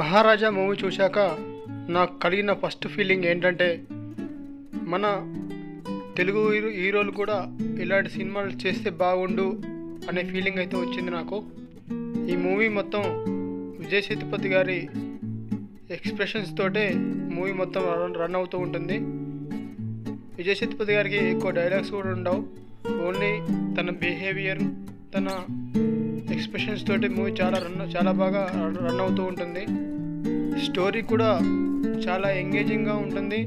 మహారాజా movie చూశాక నాకు కలిగిన ఫస్ట్ ఫీలింగ్ ఏంటంటే మన తెలుగు హీరోలు కూడా ఇలాంటి సినిమాలు చేస్తే బాగుండు అనే ఫీలింగ్ అయితే వచ్చింది నాకు. ఈ మూవీ మొత్తం విజయ్ సేతుపతి గారి ఎక్స్ప్రెషన్స్ తోటే మూవీ మొత్తం రన్ అవుతూ ఉంటుంది. విజయ్ సేతుపతి గారికి ఎక్కువ డైలాగ్స్ కూడా ఉండవు, ఓన్లీ తన బిహేవియర్, తన ఎక్స్ప్రెషన్స్ తోటి మూవీ చాలా బాగా రన్ అవుతూ ఉంటుంది. స్టోరీ కూడా చాలా ఎంగేజింగ్గా ఉంటుంది.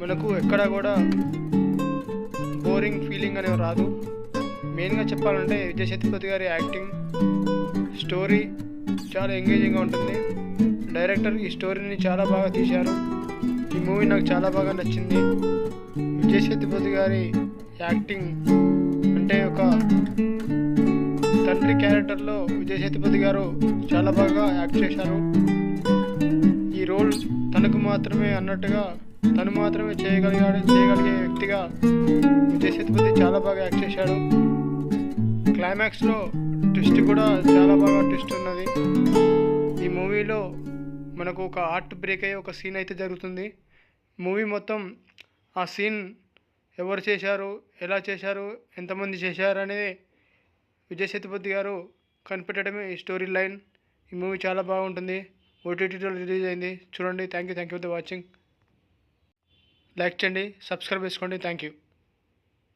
మనకు ఎక్కడ కూడా బోరింగ్ ఫీలింగ్ అనేవి రాదు. మెయిన్గా చెప్పాలంటే విజయ్ సేతుపతి గారి యాక్టింగ్, స్టోరీ చాలా ఎంగేజింగ్గా ఉంటుంది. డైరెక్టర్ ఈ స్టోరీని చాలా బాగా తీశారు. ఈ మూవీ నాకు చాలా బాగా నచ్చింది. విజయ్ సేతుపతి గారి యాక్టింగ్ అంటే ఒక తండ్రి క్యారెక్టర్లో విజయ్ సేతుపతి గారు చాలా బాగా యాక్ట్ చేశారు. ఈ రోల్ తనకు మాత్రమే అన్నట్టుగా తను మాత్రమే చేయగలిగే వ్యక్తిగా విజయ్ సేతుపతి చాలా బాగా యాక్ట్ చేశాడు. క్లైమాక్స్లో ట్విస్ట్ కూడా చాలా బాగా ట్విస్ట్ ఉన్నది. ఈ మూవీలో మనకు ఒక హార్ట్ బ్రేక్ అయ్యే ఒక సీన్ అయితే జరుగుతుంది. మూవీ మొత్తం ఆ సీన్ ఎవరు చేశారు, ఎలా చేశారు, ఎంతమంది చేశారు అనేది విజయ్ సేతుపతి గారు కనిపెట్టడమే ఈ స్టోరీ లైన్. ఈ మూవీ చాలా బాగుంటుంది. ఓటీటీలో రిలీజ్ అయింది, చూడండి. Thank you for watching. Like చేయండి, సబ్స్క్రైబ్ చేసుకోండి. Thank you.